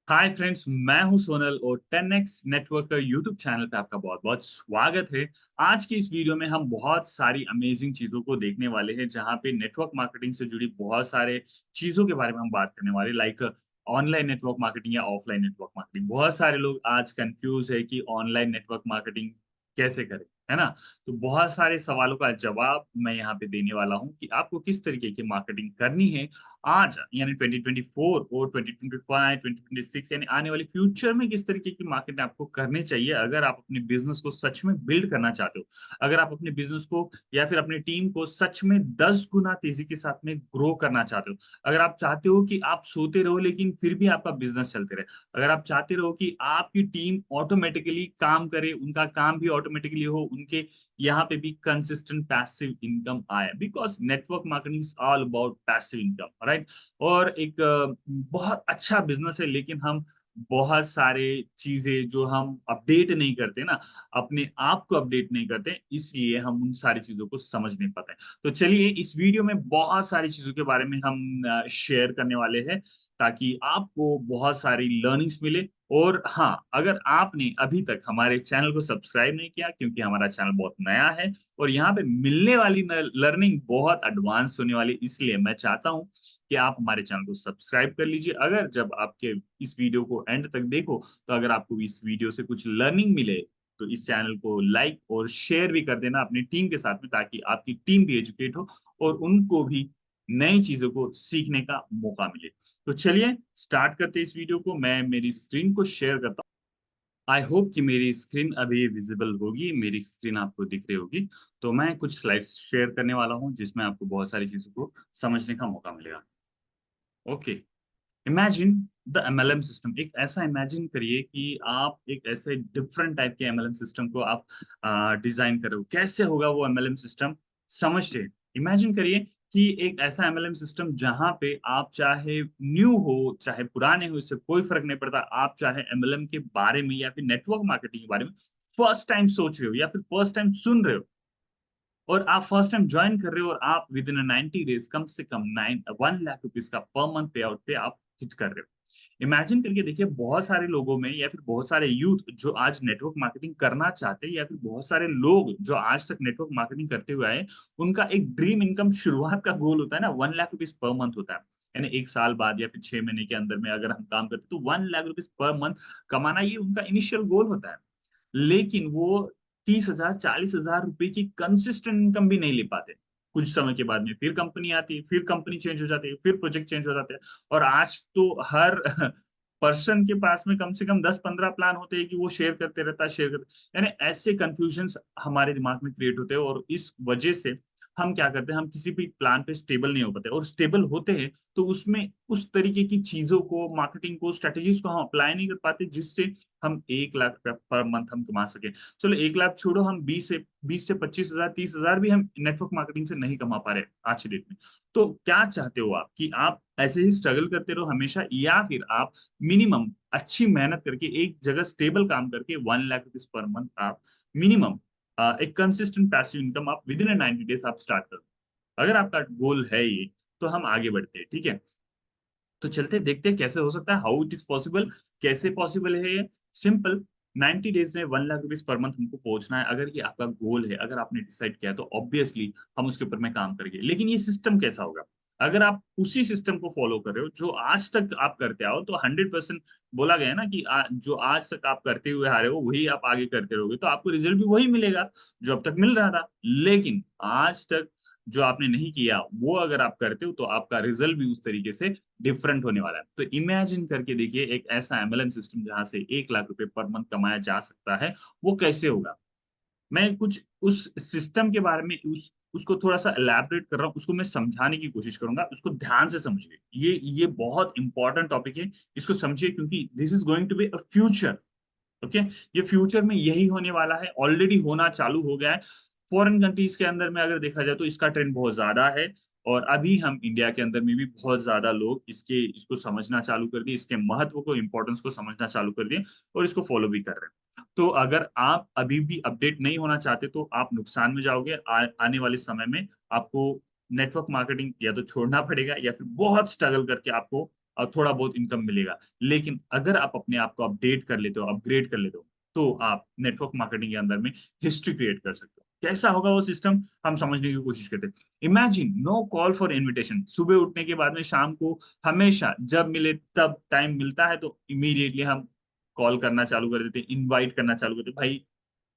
Hi friends, मैं हूं सोनल और 10x नेटवर्क का यूट्यूब चैनल पे आपका बहुत-बहुत स्वागत है। आज की इस वीडियो में हम बहुत सारी अमेजिंग चीज़ों को देखने वाले हैं, जहां पे नेटवर्क मार्केटिंग से जुड़ी बहुत सारे चीज़ों के बारे में हम बात करने वाले हैं, लाइक ऑनलाइन नेटवर्क मार्केटिंग या ऑफलाइन नेटवर्क मार्केटिंग। बहुत सारे लोग आज कन्फ्यूज़ है कि ऑनलाइन नेटवर्क मार्केटिंग कैसे करें, है ना? तो बहुत सारे सवालों का जवाब मैं यहाँ पे देने वाला हूँ कि आपको किस तरीके की मार्केटिंग करनी है आज यानी 2024 और 2025, 2026 यानी आने वाले फ्यूचर में किस तरीके की मार्केटिंग आपको करनी चाहिए अगर आप अपने बिज़नेस को सच में बिल्ड करना चाहते हो। अगर आप अपने बिज़नेस को या फिर अपनी टीम को सच में 10 गुना तेज़ी के साथ में ग्रो करना चाहते हो। अगर आप चाहते हो कि आप सोते रहो लेकिन फिर भी आपका बिज़नेस चलते रहे। अगर आप चाहते रहो कि आपकी टीम ऑटोमैटिकली काम करे, उनका काम भी ऑटोमैटिकली हो, उनके यहाँ पे भी कंसिस्टेंट पैसिव इनकम आए because network marketing is all about passive income, right? और एक बहुत अच्छा बिज़नेस है लेकिन हम बहुत सारे चीज़ें जो हम अपडेट नहीं करते ना, अपने आप को अपडेट नहीं करते, इसलिए हम उन सारी चीज़ों को समझ नहीं पाते हैं। तो चलिए इस वीडियो में बहुत सारी चीज़ों के बारे में हम शेयर करने वाले हैं, ताकि आपको बहुत सारी लर्निंग्स मिले और हाँ, अगर आपने अभी तक हमारे चैनल को सब्सक्राइब नहीं किया क्योंकि हमारा चैनल बहुत नया है और यहाँ पे मिलने वाली न लर्निंग बहुत एडवांस होने वाली है, इसलिए मैं चाहता हूँ कि आप हमारे चैनल को सब्सक्राइब कर लीजिए। अगर जब आपके इस वीडियो को एंड तक देखो, तो अगर आपको इस वीडियो से कुछ लर्निंग मिले, तो इस चैनल को लाइक और शेयर भी कर देना अपनी टीम के साथ में ताकि आपकी टीम भी एजुकेट हो और उनको भी नई चीज़ों को सीखने का मौका मिले। तो चलिए स्टार्ट करते हैं इस वीडियो को। मैं मेरी स्क्रीन को शेयर करता हूँ। आई होप कि मेरी स्क्रीन अभी विज़िबल होगी, मेरी स्क्रीन आपको दिख रही होगी। तो मैं कुछ स्लाइड्स शेयर करने वाला हूँ, जिसमें आपको बहुत सारी चीज़ों को समझने का मौका मिलेगा। Okay, imagine the MLM system. एक ऐसा इमेजिन करिए कि आप एक ऐसे डिफरेंट टाइप के एमएलएम सिस्टम को आप डिज़ाइन कर रहे हो। कैसे होगा वो एमएलएम सिस्टम? समझिए, इमेजिन करिए कि एक ऐसा एमएलएम सिस्टम जहाँ पे आप चाहे न्यू हो, चाहे पुराने हो, इससे कोई फ़र्क नहीं पड़ता। आप चाहे एमएलएम के बारे में या फिर नेटवर्क मार्केटिंग के बारे में फर्स्ट टाइम सोच रहे हो या फिर फर्स्ट टाइम सुन रहे हो और आप फर्स्ट टाइम जॉइन कर रहे हो और आप विदिन 90 डेज़ कम से कम 1 लाख रुपीज़ का पर मंथ पे आउट पे आप हिट कर रहे हो। इमेजिन करके देखिए बहुत सारे लोगों में या फिर बहुत सारे यूथ जो आज नेटवर्क मार्केटिंग करना चाहते हैं या फिर बहुत सारे लोग जो आज तक नेटवर्क मार्केटिंग करते हुए आए हैं, उनका एक ड्रीम इनकम शुरुआत का गोल होता है ना 1 लाख रुपीज़ पर मंथ होता है। यानी 1 साल बाद या फिर 6 महीने के अंदर में अगर हम काम करते हैं तो 1 लाख रुपीज़ पर मंथ कमाना ये उनका इनिशियल गोल होता है। लेकिन वो 30,000 40,000 रुपए की कंसिस्टेंट इनकम भी नहीं ले पाते। कुछ समय के बाद में फिर कंपनी आती है, फिर कंपनी चेंज हो जाती है, फिर प्रोजेक्ट चेंज हो जाते हैं और आज तो हर पर्सन के पास में कम से कम 10-15 प्लान होते हैं कि वो शेयर करते यानी ऐसे कन्फ्यूजन्स हमारे दिमाग में क्रिएट होते हैं और इस वजह से हम क्या करते हैं, हम किसी भी प्लान पे स्टेबल नहीं हो पाते और स्टेबल होते हैं, तो उसमें उस तरीके की चीज़ों को, मार्केटिंग को, स्ट्रैटेजीज़ को हम अप्लाई नहीं कर पाते जिससे हम 1 लाख रुपया पर मंथ हम कमा सकें। चलो 1 लाख छोड़ो हम 20 से 25,000 30,000 भी हम नेटवर्क मार्केटिंग से नहीं कमा पा रहे आज की डेट में। तो क्या चाहते हो आप कि आप ऐसे ही स्ट्रगल करते रहो हमेशा या फिर आप मिनिमम अच्छी मेहनत करके एक जगह स्टेबल काम करके 1 लाख रुपीज़ पर मंथ आप मिनिमम एक कंसिस्टेंट पैसिव इनकम आप विदिन 90 डेज़ आप स्टार्ट कर दो। अगर आपका गोल है ये, तो हम आगे बढ़ते हैं, ठीक है? तो चलते देखते हैं कैसे हो सकता है, हाउ इट इज़ पॉसिबल कैसे पॉसिबल है ये? सिंपल 90 डेज़ में 1 लाख रुपीज़ पर मंथ हमको पहुँचना है। अगर ये आपका गोल है, अगर आपने डिसाइड किया है तो ऑब्वियसली हम उसके ऊपर में काम करेंगे। लेकिन ये सिस्टम कैसा होगा? अगर आप उसी सिस्टम को फ़ॉलो कर रहे हो जो आज तक आप करते आओ तो 100% बोला गया है ना कि जो आज तक आप करते हुए आ रहे हो वही आप आगे करते रहोगे तो आपको रिज़ल्ट भी वही मिलेगा, जो अब तक मिल रहा था। लेकिन आज तक जो आपने नहीं किया, वो अगर आप करते हो तो आपका रिज़ल्ट भी उस तरीके से डिफरेंट होने वाला है। तो इमेजिन करके देखिए एक ऐसा एमएलएम सिस्टम जहाँ से 1 लाख रुपए पर मंथ कमाया जा सकता है, वो कैसे होगा? मैं कुछ उस सिस्टम के बारे में उसको थोड़ा-सा इलैबोरेट कर रहा हूँ, उसको मैं समझाने की कोशिश करूँगा, उसको ध्यान से समझिए। ये बहुत इम्पोर्टेंट टॉपिक है, इसको समझिए क्योंकि this is going to be a future, okay? ये फ्यूचर में यही होने वाला है, ऑलरेडी होना चालू हो गया है। फॉरेन कंट्रीज़ के अंदर में अगर देखा जाए तो इसका ट्रेंड बहुत ज़्यादा है और अभी हम इंडिया के अंदर में भी बहुत ज़्यादा लोग इसको समझना चालू कर दिए, इसके महत्व को, इम्पोर्टेंस को समझना चालू कर दिए और इसको फ़ॉलो भी कर रहे हैं। तो अगर आप अभी भी अपडेट नहीं होना चाहते तो आप नुकसान में जाओगे। आने वाले समय में आपको नेटवर्क मार्केटिंग या तो छोड़ना पड़ेगा या फिर बहुत स्ट्रगल करके आपको थोड़ा बहुत इनकम मिलेगा। लेकिन अगर आप अपने आप को अपडेट कर लेते हो, अपग्रेड कर लेते हो, तो आप नेटवर्क मार्केटिंग के अंदर में हिस्ट्री क्रिएट कर सकते हो। कैसा होगा वो सिस्टम, हम समझने की कोशिश करते हैं। Imagine no call for invitation. सुबह उठने के बाद में शाम को हमेशा जब मिले तब टाइम मिलता है तो इमीडिएटली हम कॉल करना चालू कर देते हैं, इनवाइट करना चालू कर देते हैं, भाई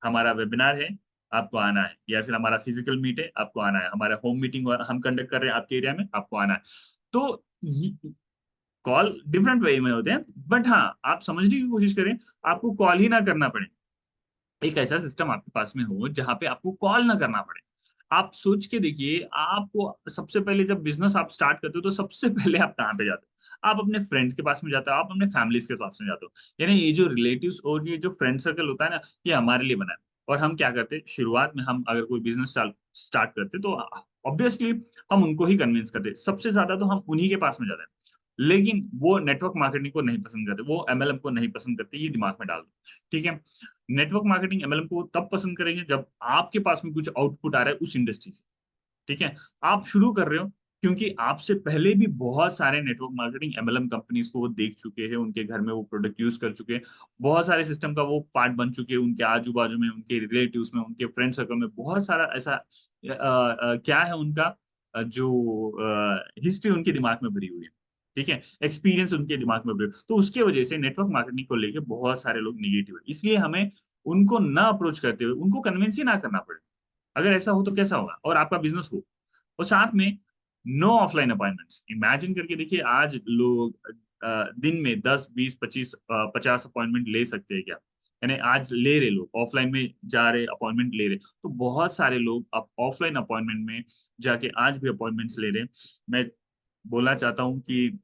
हमारा वेबिनार है, आपको आना है, या फिर हमारा फिजिकल मीट है, आपको आना है, हमारा होम मीटिंग हम कंडक्ट कर रहे हैं आपके एरिया में, आपको आना है। तो कॉल डिफरेंट वे में होते हैं, बट हाँ, आप समझने की कोशिश करें, आपको कॉल ही ना करना पड़े। एक ऐसा सिस्टम आपके पास में हो जहाँ पे आपको कॉल ना करना पड़े। आप सोच के देखिए, आपको सबसे पहले जब बिज़नेस आप स्टार्ट करते हो तो सबसे पहले आप कहाँ पे जाते हो? आप अपने फ्रेंड के पास में जाते हो, आप अपने फैमिलीज़ के पास में जाते हो। यानी ये जो रिलेटिव्स और ये जो फ्रेंड सर्कल होता है ना, ये हमारे लिए बना है। और हम क्या करते हैं, शुरुआत में हम अगर कोई बिज़नेस स्टार्ट करते हैं तो ऑब्वियसली हम उनको ही कन्विंस करते हैं। सबसे ज़्यादा तो हम उन्हीं के पास में जाते हैं। लेकिन वो नेटवर्क मार्केटिंग को नहीं पसंद करते, वो एमएलएम को नहीं पसंद करते, ये दिमाग में डाल दो। ठीक है? नेटवर्क मार्केटिंग एमएलएम को तब पसंद करेंगे जब आपके पास में कुछ आउटपुट आ रहा है उस इंडस्ट्री से, ठीक है? आप शुरू कर रहे हो क्योंकि आपसे पहले भी बहुत सारे नेटवर्क मार्केटिंग एमएलएम कंपनीज़ को वो देख चुके हैं, उनके घर में वो प्रोडक्ट यूज़ कर चुके हैं। बहुत सारे सिस्टम का वो पार्ट बन चुके हैं, उनके आजू-बाजू में, उनके रिलेटिव्स में, उनके फ्रेंड सर्कल में बहुत सारा ऐसा क्या है उनका जो हिस्ट्री उनके दिमाग में भरी हुई है। ठीक है? एक्सपीरियंस उनके दिमाग में भरे तो उसकी वजह से नेटवर्क मार्केटिंग को लेके बहुत सारे लोग नेगेटिव है। इसलिए हमें उनको ना अप्रोच करते हुए, उनको कन्विंस ही ना करना पड़े। अगर ऐसा हो तो कैसा होगा? और आपका बिज़नेस हो। और साथ में नो ऑफलाइन अपॉइंटमेंट्स। इमेजिन करके देखिए आज लोग दिन में 10, 20, 25 50 अपॉइंटमेंट ले सकते हैं क्या? यानी आज ले रहे लोग, ऑफलाइन में जा रहे, अपॉइंटमेंट ले रहे। तो बहुत सारे लोग अब ऑफलाइन अपॉइंटमेंट में जाके आज भी अपॉइंटमेंट्स ले रहे हैं। मैं बोलना चाहता हूँ कि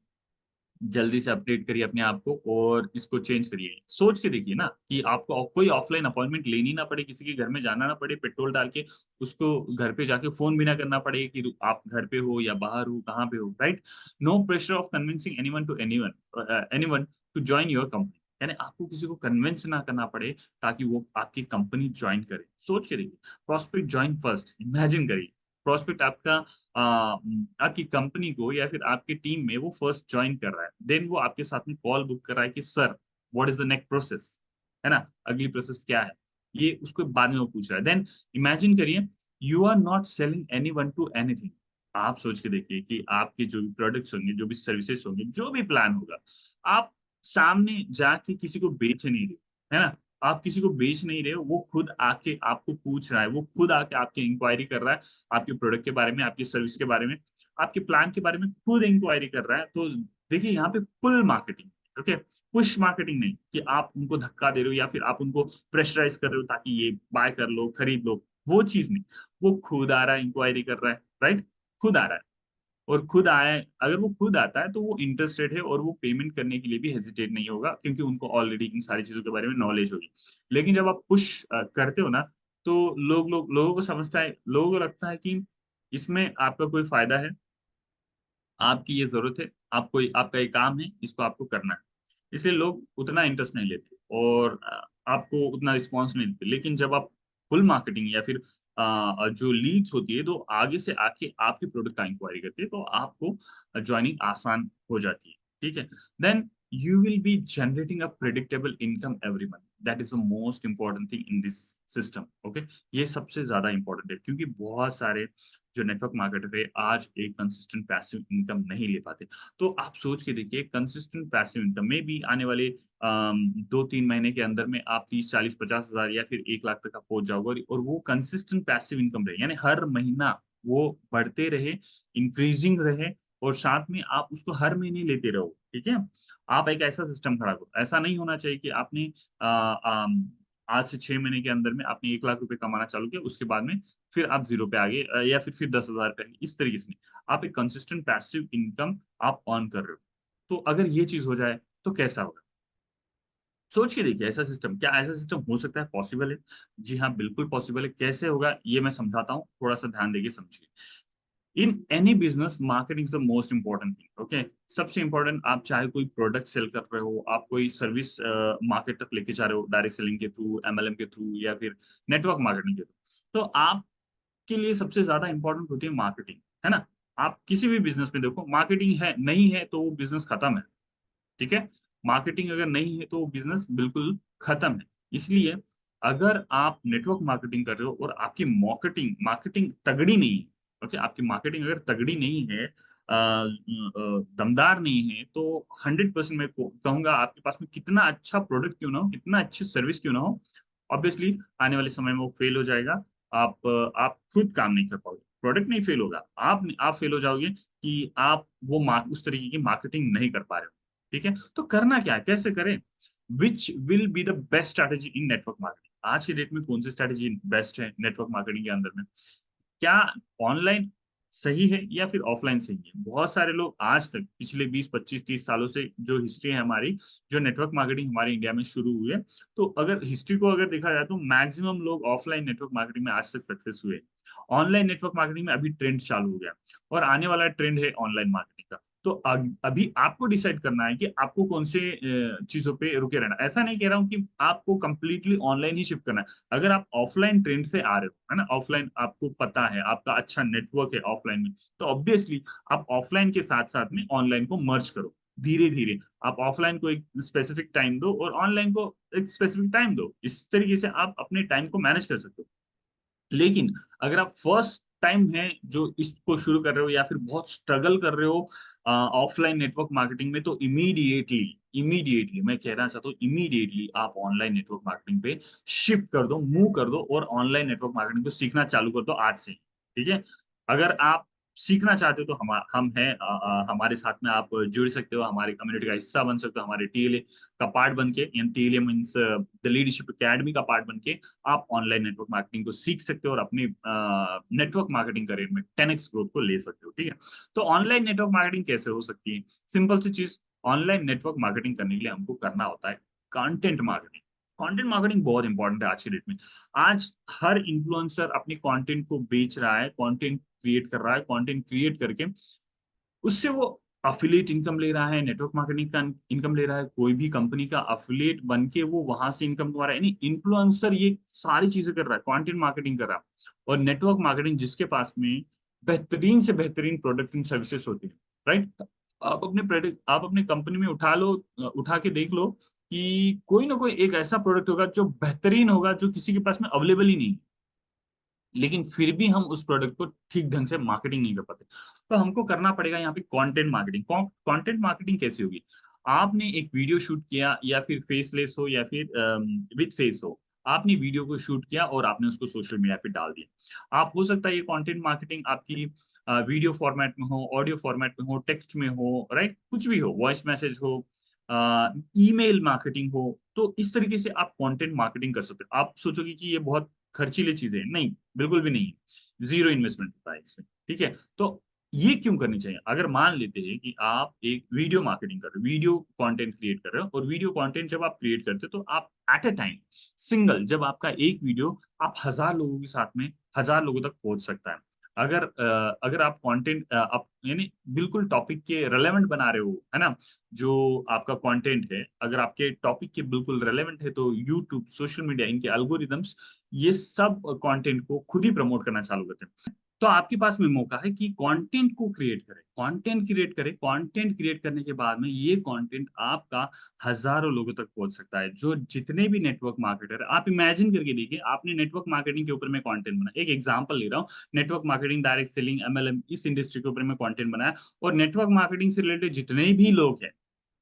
जल्दी से अपडेट करिए अपने आप को और इसको चेंज करिए। सोच के देखिए ना कि आपको कोई ऑफलाइन अपॉइंटमेंट लेनी ना पड़े, किसी के घर में जाना ना पड़े, पेट्रोल डाल के उसको घर पे जाके फ़ोन भी ना करना पड़े कि आप घर पे हो या बाहर हो, कहाँ पे हो, right? No pressure of convincing anyone to join your company. यानी आपको किसी को कन्विंस ना करना पड़े ताकि वो आपकी कंपनी जॉइन करे। सोच के देखिए, प्रॉस्पेक्ट जॉइन फर्स्ट, इमेजिन करिए, प्रॉस्पेक्ट आपका आपकी कंपनी को या फिर आपकी टीम में वो फर्स्ट जॉइन कर रहा है। देन वो आपके साथ में कॉल बुक कर रहा है कि sir what is the next process? है ना? अगली प्रोसेस क्या है? ये उसको बाद में वो पूछ रहा है। देन इमेजिन करिए you are not selling anyone to anything. आप सोच के देखिए कि आपके जो भी प्रोडक्ट्स होंगे, जो भी सर्विसेज़ होंगे, जो भी प्लान होगा, आप सामने जाके किसी को बेच नहीं रहे, है ना? आप किसी को बेच नहीं रहे हो, वो खुद आके आपको पूछ रहा है, वो खुद आके आपकी इंक्वायरी कर रहा है आपके प्रोडक्ट के बारे में, आपकी सर्विस के बारे में, आपके प्लान के बारे में खुद इंक्वायरी कर रहा है। तो देखिए यहाँ पे pull marketing, okay? Push marketing नहीं कि आप उनको धक्का दे रहे हो या फिर आप उनको प्रेशराइज़ कर रहे हो ताकि ये बाय कर लो, खरीद लो, वो चीज़ नहीं। वो खुद आ रहा है, इंक्वायरी कर रहा है, राइट? खुद आ रहा है। और खुद आए अगर वो खुद आता है तो वो इंटरेस्टेड है और वो पेमेंट करने के लिए भी हेजिटेट नहीं होगा क्योंकि उनको ऑलरेडी इन सारी चीज़ों के बारे में नॉलेज होगी। लेकिन जब आप पुश करते हो ना तो लोगों को समझता है लोगों को लगता है कि इसमें आपका कोई फ़ायदा है, आपकी ये ज़रूरत है, आपका ये काम है, इसको आपको करना है। इसलिए लोग उतना इंटरेस्ट नहीं लेते और आपको उतना रिस्पॉन्स नहीं देते। लेकिन जब आप फुल मार्केटिंग या फिर जो लीड्स होती है, तो आगे से आके आपके प्रोडक्ट का इंक्वायरी करती है, तो आपको जॉइनिंग आसान हो जाती है। ठीक है? Then you will be generating a predictable income every month. That is the most important thing in this system, okay? ये सबसे ज़्यादा इम्पोर्टेंट है क्योंकि बहुत सारे जो नेटवर्क मार्केटर है, आज एक कंसिस्टेंट पैसिव इनकम नहीं ले पाते। तो आप सोच के देखिए कंसिस्टेंट पैसिव इनकम में भी आने वाले 2-3 महीने के अंदर में आप 30, 40, 50 हज़ार या फिर 1 लाख तक आप पहुँच जाओगे और वो कंसिस्टेंट पैसिव इनकम रहे। यानी हर महीना वो बढ़ते रहे, इंक्रीजिंग रहे और साथ में आप उसको हर महीने लेते रहो, ठीक है? आप एक ऐसा सिस्टम खड़ा करो। ऐसा नहीं होना चाहिए कि आपने अ, आज से 6 महीने के अंदर में आपने 1 लाख रुपए कमाना चालू किया, उसके बाद में फिर आप ज़ीरो पे आ गए या फिर 10,000 पे आ गए, इस तरीके से नहीं। आप एक कंसिस्टेंट पैसिव इनकम आप अर्न कर रहे हो। तो अगर ये चीज़ हो जाए, तो कैसा होगा? सोच के देखिए ऐसा सिस्टम क्या ऐसा सिस्टम हो सकता है? पॉसिबल है। जी हाँ, बिल्कुल पॉसिबल है। कैसे होगा ये मैं समझाता हूँ, थोड़ा-सा ध्यान देके समझिए। In any business marketing is the most important thing, okay? सबसे इम्पोर्टेंट आप चाहे कोई प्रोडक्ट सेल कर रहे हो, आप कोई सर्विस मार्केट तक लेके जा रहे हो, डायरेक्ट सेलिंग के थ्रू, एमएलएम के थ्रू या फिर नेटवर्क मार्केटिंग के थ्रू। तो आपके लिए सबसे ज़्यादा इम्पोर्टेंट होती है मार्केटिंग, है ना? आप किसी भी बिज़नेस में देखो, मार्केटिंग है, नहीं है तो वो बिज़नेस खत्म है। ठीक है? मार्केटिंग अगर नहीं है तो वो बिज़नेस बिल्कुल खत्म है। इसलिए अगर आप नेटवर्क मार्केटिंग कर रहे हो और आपकी मार्केटिंग मार्केटिंग तगड़ी नहीं है, ओके? आपकी मार्केटिंग अगर तगड़ी नहीं है, दमदार नहीं है, तो 100% मैं को कहूँगा आपके पास में कितना अच्छा प्रोडक्ट क्यों ना हो, कितना अच्छी सर्विस क्यों ना हो, ऑब्वियसली आने वाले समय में वो फेल हो जाएगा। आप खुद काम नहीं कर पाओगे। प्रोडक्ट नहीं फेल होगा, आप फेल हो जाओगे कि आप वो उस तरीके की मार्केटिंग नहीं कर पा रहे हो। ठीक है? तो करना क्या है? कैसे करें? Which will be the best strategy in network marketing? आज की डेट में कौन-सी स्ट्रैटेजी बेस्ट है नेटवर्क मार्केटिंग के अंदर में? क्या ऑनलाइन सही है या फिर ऑफलाइन सही है? बहुत सारे लोग आज तक पिछले 20, 25, 30 सालों से जो हिस्ट्री है हमारी, जो नेटवर्क मार्केटिंग हमारे इंडिया में शुरू हुई है, तो अगर हिस्ट्री को अगर देखा जाए तो मैक्सिमम लोग ऑफलाइन नेटवर्क मार्केटिंग में आज तक सक्सेस हुए। ऑनलाइन नेटवर्क मार्केटिंग में अभी ट्रेंड चालू हो गया और आने वाला ट्रेंड है ऑनलाइन मार्केटिंग का। तो अभी आपको डिसाइड करना है कि आपको कौन से चीज़ों पे रुके रहना है। ऐसा नहीं कह रहा हूँ कि आपको कंप्लीटली ऑनलाइन ही शिफ्ट करना है। अगर आप ऑफलाइन ट्रेंड से आ रहे हो, है ना? ऑफलाइन आपको पता है, आपका अच्छा नेटवर्क है ऑफलाइन में, तो ऑब्वियसली आप ऑफलाइन के साथ-साथ में ऑनलाइन को मर्ज करो, धीरे-धीरे। आप ऑफलाइन को एक स्पेसिफिक टाइम दो और ऑनलाइन को एक स्पेसिफिक टाइम दो। इस तरीके से आप अपने टाइम को मैनेज कर सकते हो। लेकिन अगर आप फर्स्ट टाइम है जो इसको शुरू कर रहे हो या फिर बहुत स्ट्रगल कर रहे हो ऑफलाइन नेटवर्क मार्केटिंग में, तो इमीडिएटली इमीडिएटली मैं कहना चाहता हूँ, इमीडिएटली आप ऑनलाइन नेटवर्क मार्केटिंग पे शिफ्ट कर दो, मूव कर दो और ऑनलाइन नेटवर्क मार्केटिंग को सीखना चालू कर दो आज से ही, ठीक है? अगर आप सीखना चाहते हो तो हम हैं, हमारे साथ में आप जुड़ सकते हो, हमारी कम्युनिटी का हिस्सा बन सकते हो, हमारे टीएलए का पार्ट बन के, यानी टीएलए मीन्स द लीडरशिप अकेडमी का पार्ट बन के आप ऑनलाइन नेटवर्क मार्केटिंग को सीख सकते हो और अपनी नेटवर्क मार्केटिंग करियर में 10x ग्रोथ को ले सकते हो, ठीक है? तो ऑनलाइन नेटवर्क मार्केटिंग कैसे हो सकती है? सिंपल सी चीज़, ऑनलाइन नेटवर्क मार्केटिंग करने के लिए हमको करना होता है कंटेंट मार्केटिंग। कंटेंट मार्केटिंग बहुत इंपॉर्टेंट है आज की डेट में। आज हर इन्फ्लुएंसर अपने कंटेंट को बेच रहा है, कंटेंट क्रिएट कर रहा है, कंटेंट क्रिएट करके उससे वो एफिलिएट इनकम ले रहा है, नेटवर्क मार्केटिंग का इनकम ले रहा है, कोई भी कंपनी का एफिलिएट बन के वो वहाँ से इनकम कमा रहा है। यानी इन्फ्लुएंसर ये सारी चीज़ें कर रहा है, कंटेंट मार्केटिंग कर रहा है और नेटवर्क मार्केटिंग जिसके पास में बेहतरीन से बेहतरीन प्रोडक्ट एंड सर्विसेज़ होती हैं, राइट? आप अपने कंपनी में उठा के देख लो कि कोई ना कोई एक ऐसा प्रोडक्ट होगा जो बेहतरीन होगा, जो किसी के पास में अवेलेबल ही नहीं है। लेकिन फिर भी हम उस प्रोडक्ट को ठीक ढंग से मार्केटिंग नहीं कर पाते। तो हमको करना पड़ेगा यहाँ पे कंटेंट मार्केटिंग। कंटेंट मार्केटिंग कैसे होगी? आपने एक वीडियो शूट किया या फिर फेसलेस हो या फिर विथ फेस हो। आपने वीडियो को शूट किया और आपने उसको सोशल मीडिया पे डाल दिया। आप हो सकता है ये कंटेंट मार्केटिंग आपकी वीडियो फॉर्मेट में हो, ऑडियो फॉर्मेट में हो, टेक्स्ट में हो, राइट? कुछ भी हो, वॉइस मैसेज हो, ईमेल मार्केटिंग हो, तो इस तरीके से आप कंटेंट मार्केटिंग कर सकते हो। आप सोचोगे कि ये बहुत खर्चीली चीज़ें हैं, नहीं, बिल्कुल भी नहीं है। ज़ीरो इन्वेस्टमेंट होता है इसमें, ठीक है? तो ये क्यों करनी चाहिए? अगर मान लेते हैं कि आप एक वीडियो मार्केटिंग कर रहे हो, वीडियो कंटेंट क्रिएट कर रहे हो और वीडियो कंटेंट जब आप क्रिएट करते हो, तो आप एट अ टाइम सिंगल जब आपका एक वीडियो आप 1000 लोगों के साथ में 1000 लोगों तक पहुँच सकता है। अगर आप कंटेंट आप यानी बिल्कुल टॉपिक के रिलेवेंट बना रहे हो, है ना? जो आपका कंटेंट है, अगर आपके टॉपिक के बिल्कुल रिलेवेंट है, तो यूट्यूब, सोशल मीडिया इनके एल्गोरिदम्स ये सब कंटेंट को खुद ही प्रमोट करना चालू करते हैं। तो आपके पास में मौका है कि कंटेंट को क्रिएट करें, कंटेंट क्रिएट करें, कंटेंट क्रिएट करने के बाद में ये कंटेंट आपका हज़ारों लोगों तक पहुँच सकता है। जो जितने भी नेटवर्क मार्केटर आप इमेजिन करके देखिए, आपने नेटवर्क मार्केटिंग के ऊपर मैं कंटेंट बनाया। एक एग्जांपल ले रहा हूँ, network marketing, direct selling, MLM इस इंडस्ट्री के ऊपर मैं कंटेंट बनाया और नेटवर्क मार्केटिंग से रिलेटेड जितने भी लोग हैं,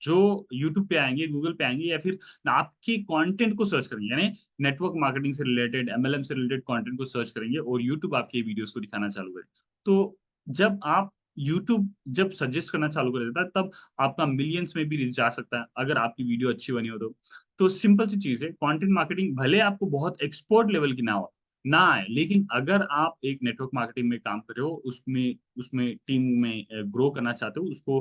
जो यूट्यूब पे आएँगे, गूगल पे आएँगे या फिर आपके कंटेंट को सर्च करेंगे, यानी नेटवर्क मार्केटिंग से रिलेटेड, एमएलएम से रिलेटेड कंटेंट को सर्च करेंगे और यूट्यूब आपके वीडियोज़ को दिखाना चालू करेगा। तो जब आप यूट्यूब जब सजेस्ट करना चालू कर देता है, तब आपका मिलियंस में भी रीच जा सकता है, अगर आपकी वीडियो अच्छी बनी हो तो। तो सिंपल सी चीज़ है, कंटेंट मार्केटिंग भले आपको बहुत एक्सपर्ट लेवल की ना आए, लेकिन अगर आप एक नेटवर्क मार्केटिंग में काम कर रहे हो, उसमें उसमें टीम में ग्रो करना चाहते हो, उसको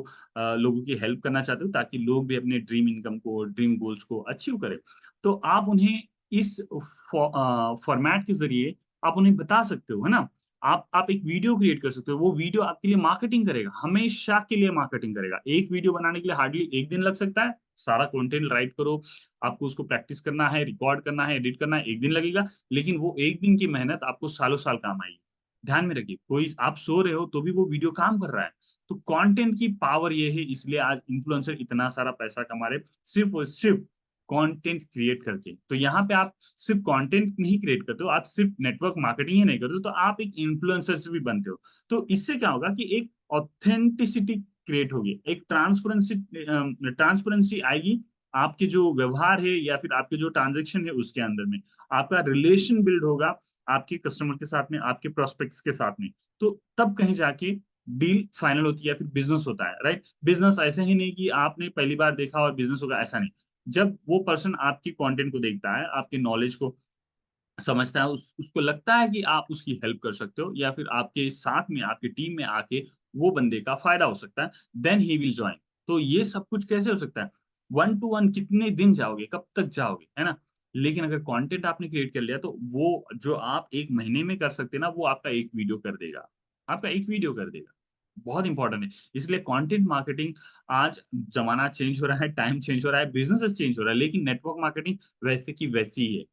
लोगों की हेल्प करना चाहते हो ताकि लोग भी अपने ड्रीम इनकम को, ड्रीम गोल्स को अचीव करें। तो आप उन्हें इस फॉर्मेट के ज़रिए आप उन्हें बता सकते हो, है ना? आप एक वीडियो क्रिएट कर सकते हो, वो वीडियो आपके लिए मार्केटिंग करेगा, हमेशा के लिए मार्केटिंग करेगा। एक वीडियो बनाने के लिए हार्डली 1 दिन लग सकता है, सारा कंटेंट राइट करो, आपको उसको प्रैक्टिस करना है, रिकॉर्ड करना है, एडिट करना है, 1 दिन लगेगा, लेकिन वो 1 दिन की मेहनत आपको सालों-साल काम आएगी। ध्यान में रखिए, कोई आप सो रहे हो तो भी वो वीडियो काम कर रहा है। तो कंटेंट की पावर ये है, इसलिए आज इन्फ्लुएंसर इतना सारा पैसा कमा रहे, सिर्फ़ और सिर्फ़ कंटेंट क्रिएट करके। तो यहाँ पे आप सिर्फ़ कंटेंट नहीं क्रिएट करते हो, आप सिर्फ़ नेटवर्क मार्केटिंग ही नहीं करते हो, तो आप एक इन्फ्लुएंसर भी बनते हो। तो इससे क्या होगा कि एक ऑथेंटिसिटी क्रिएट होगी, एक ट्रांसपेरेंसी आएगी, आपके जो व्यवहार है या फिर आपके जो ट्रांज़ैक्शन है उसके अंदर में। आपका रिलेशन बिल्ड होगा आपके कस्टमर के साथ में, आपके प्रोस्पेक्ट्स के साथ में। तो तब कहीं जाके डील फाइनल होती है या फिर बिज़नेस होता है, राइट? बिज़नेस ऐसे ही नहीं कि आपने पहली बार देखा और बिज़नेस होगा, ऐसा नहीं। जब वो पर्सन आपकी कंटेंट को देखता है, आपके नॉलेज को समझता है, उसको लगता है कि आप उसकी हेल्प कर सकते हो या फिर आपके साथ में, आपकी टीम में आके वो बंदे का फ़ायदा हो सकता है, देन ही विल जॉइन। तो ये सब कुछ कैसे हो सकता है? 1 टू 1 कितने दिन जाओगे, कब तक जाओगे, है ना? लेकिन अगर कंटेंट आपने क्रिएट कर लिया, तो वो जो आप 1 महीने में कर सकते हैं ना, वो आपका 1 वीडियो कर देगा। आपका 1 वीडियो कर देगा। बहुत इम्पोर्टेंट है। इसलिए कंटेंट मार्केटिंग आज ज़माना चेंज हो रहा है, टाइम चेंज हो रहा है, बिज़नेसेस चेंज हो रहा है, लेकिन नेटवर्क मार्केटिंग वैसे की वैसी ही है।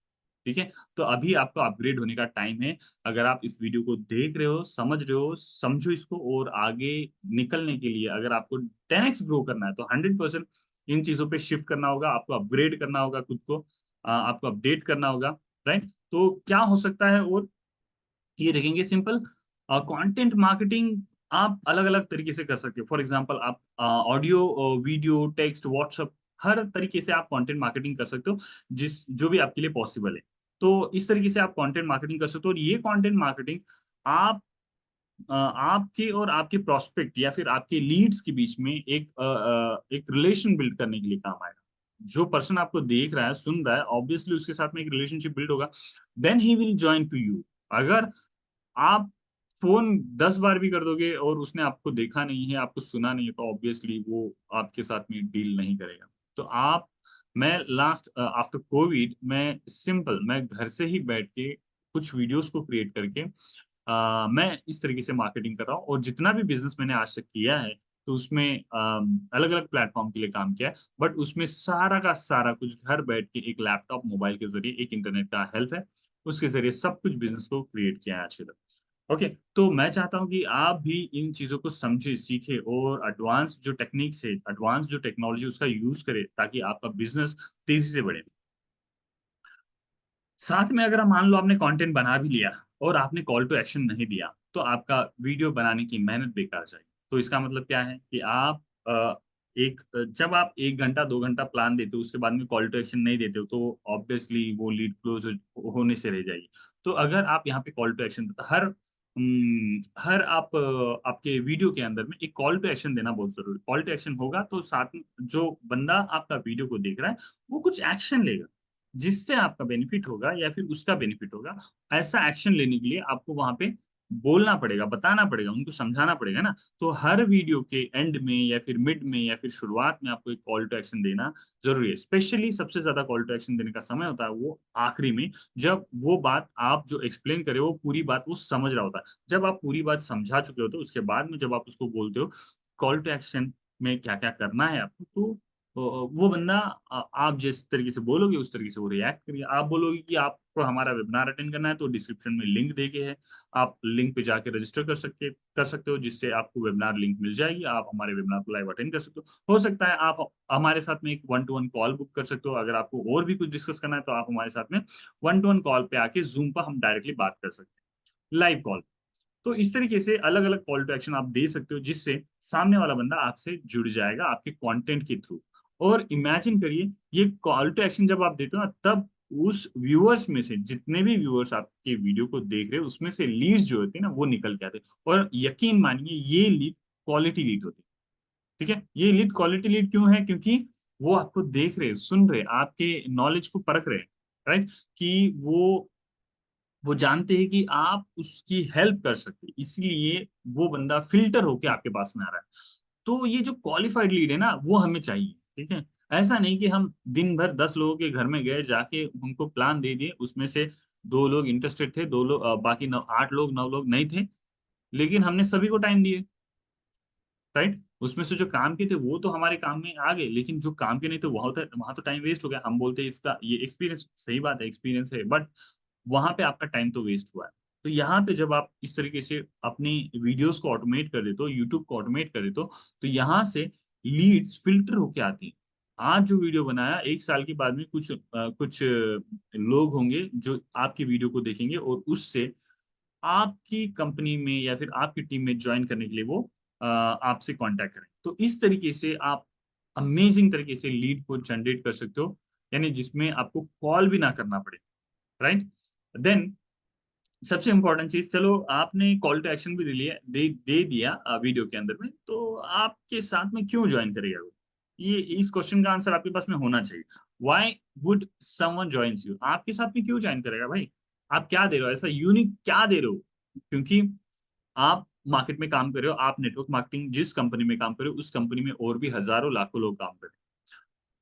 ठीक है? तो अभी आपका अपग्रेड होने का टाइम है। अगर आप इस वीडियो को देख रहे हो, समझ रहे हो, समझो इसको और आगे निकलने के लिए अगर आपको 10x ग्रो करना है, तो 100% इन चीज़ों पे शिफ्ट करना होगा, आपको अपग्रेड करना होगा खुद को, आपको अपडेट करना होगा, राइट? तो क्या हो सकता है और ये देखेंगे सिंपल, कंटेंट मार्केटिंग आप अलग-अलग तरीके से कर सकते हो। फॉर एग्ज़ाम्पल आप ऑडियो, वीडियो, टेक्स्ट, व्हाट्सएप हर तरीके से आप कंटेंट मार्केटिंग कर सकते हो, जो भी आपके लिए पॉसिबल है। तो इस तरीके से आप कंटेंट मार्केटिंग कर सकते हो और ये कंटेंट मार्केटिंग आप आपके और आपके प्रॉस्पेक्ट या फिर आपके लीड्स के बीच में एक रिलेशन बिल्ड करने के लिए काम आएगा। जो पर्सन आपको देख रहा है, सुन रहा है, ऑब्वियसली उसके साथ में एक रिलेशनशिप बिल्ड होगा, then he will join to you. अगर आप फ़ोन 10 बार भी कर दोगे और उसने आपको देखा नहीं है, आपको सुना नहीं है, तो ऑब्वियसली वो आपके साथ में डील नहीं करेगा। तो आप मैं लास्ट आफ्टर कोविड मैं घर से ही बैठ के कुछ वीडियोज़ को क्रिएट करके मैं इस तरीके से मार्केटिंग कर रहा हूँ और जितना भी बिज़नेस मैंने आज तक किया है, तो उसमें अलग-अलग प्लेटफ़ॉर्म के लिए काम किया है, बट उसमें सारा का सारा कुछ घर बैठ के एक लैपटॉप, मोबाइल के ज़रिए, एक इंटरनेट का हेल्प है, उसके ज़रिए सब कुछ बिज़नेस को क्रिएट किया है आज के तक। ओके, तो मैं चाहता हूँ कि आप भी इन चीज़ों को समझें, सीखें और एडवांस जो टेक्निक्स है, एडवांस जो टेक्नोलॉजी है उसका यूज़ करें ताकि आपका बिज़नेस तेज़ी से बढ़े। साथ में अगर मान लो आपने कंटेंट बना भी लिया और आपने कॉल टू एक्शन नहीं दिया, तो आपका वीडियो बनाने की मेहनत बेकार जाएगी। तो इसका मतलब क्या है कि आप जब आप 1 घंटा, 2 घंटा प्लान देते हो, उसके बाद में कॉल टू एक्शन नहीं देते हो, तो ऑब्वियसली वो लीड क्लोज़ होने से रह जाएगी। तो अगर आप यहाँ पे कॉल टू एक्शन हर आपके वीडियो के अंदर में एक कॉल टू एक्शन देना बहुत ज़रूरी है। कॉल टू एक्शन होगा तो साथ में जो बंदा आपका वीडियो को देख रहा है, वो कुछ एक्शन लेगा। जिससे आपका बेनिफिट होगा या फिर उसका बेनिफिट होगा, ऐसा एक्शन लेने के लिए आपको वहाँ पे बोलना पड़ेगा, बताना पड़ेगा, उनको समझाना पड़ेगा ना। तो हर वीडियो के एंड में या फिर मिड में या फिर शुरुआत में आपको एक कॉल टू एक्शन देना ज़रूरी है। स्पेशली सबसे ज़्यादा कॉल टू एक्शन देने का समय होता है वो आखिरी में, जब वो बात आप जो एक्सप्लेन कर रहे हो, वो पूरी बात वो समझ रहा होता है। जब आप पूरी बात समझा चुके होते हो, उसके बाद में जब आप उसको बोलते हो, कॉल टू एक्शन में क्या-क्या करना है आपको, तो वो बंदा आप जिस तरीके से बोलोगे उस तरीके से वो रिएक्ट करेगा। आप बोलोगे कि आपको हमारा वेबिनार अटेंड करना है तो डिस्क्रिप्शन में लिंक देके है। आप लिंक पे जाके रजिस्टर कर सकते हो जिससे आपको वेबिनार लिंक मिल जाएगी। आप हमारे वेबिनार को लाइव अटेंड कर सकते हो। हो सकता है आप हमारे साथ में एक one two one call book कर सकते हो। अगर आपको और भी कुछ डिस्कस करना है तो आप हमारे साथ में वन टू वन कॉल पे आके ज़ूम पर हम डायरेक्टली बात कर सकते हैं, लाइव कॉल। तो इस तरीके से अलग-अलग कॉल टू एक्शन आप दे सकते हो जिससे सामने वाला बंदा आपसे जुड़ जाएगा आपके कंटेंट के थ्रू। और इमेजिन करिए ये कॉल टू एक्शन जब आप देते हो ना तब उस व्यूअर्स में से जितने भी व्यूअर्स आपके वीडियो को देख रहे हैं उसमें से लीड्स जो होते हैं ना वो निकल के आते हैं। और यकीन मानिए ये लीड क्वालिटी लीड होती है। ठीक है? ये लीड क्वालिटी लीड क्यों है? क्योंकि वो आपको देख रहे हैं, सुन रहे हैं, आपके नॉलेज को परख रहे हैं, राइट? कि वो जानते हैं कि आप उसकी हेल्प कर सकते हैं, इसलिए वो बंदा फ़िल्टर होके आपके पास में आ रहा है। तो ये जो क्वालिफाइड लीड है ना, वो हमें चाहिए, ठीक है? ऐसा नहीं कि हम दिन भर 10 लोगों के घर में गए, जाके उनको प्लान दे दिए, उसमें से 2 लोग इंटरेस्टेड थे, 2 लोग बाकी 8 लोग 9 लोग नहीं थे, लेकिन हमने सभी को टाइम दिए, राइट? उसमें से जो काम के थे, वो तो हमारे काम में आ गए, लेकिन जो काम के नहीं थे, वहाँ तो टाइम वेस्ट हो गया। हम बोलते हैं इसका ये एक्सपीरियंस सही बात है, एक्सपीरियंस है, बट वहाँ पे आपका टाइम तो वेस्ट हुआ है। तो यहाँ पे जब आप इस तरीके से अपनी वीडियोस को ऑटोमेट कर देते हो, यूट्यूब को ऑटोमेट कर देते हो, तो यहाँ से लीड्स फ़िल्टर होके आती हैं। आज जो वीडियो बनाया 1 साल के बाद में कुछ लोग होंगे जो आपकी वीडियो को देखेंगे और उससे आपकी कंपनी में या फिर आपकी टीम में जॉइन करने के लिए वो आपसे कॉन्टैक्ट करें। तो इस तरीके से आप अमेज़िंग तरीके से लीड को जनरेट कर सकते हो, यानी जिसमें आपको कॉल भी ना करना पड़े, राइट? देन सबसे इम्पोर्टेंट चीज़ चलो आपने कॉल टू एक्शन भी दे दिया वीडियो के अंदर में, तो आपके साथ में क्यों जॉइन करेगा वो? ये इस क्वेश्चन का आंसर आपके पास में होना चाहिए। Why would someone joins you? आपके साथ में क्यों जॉइन करेगा भाई? आप क्या दे रहे हो? ऐसा यूनिक क्या दे रहे हो? क्योंकि आप मार्केट में काम कर रहे हो, आप नेटवर्क मार्केटिंग जिस कंपनी में काम कर रहे हो, उस कंपनी में और भी हज़ारों, लाखों लोग काम कर रहे हैं।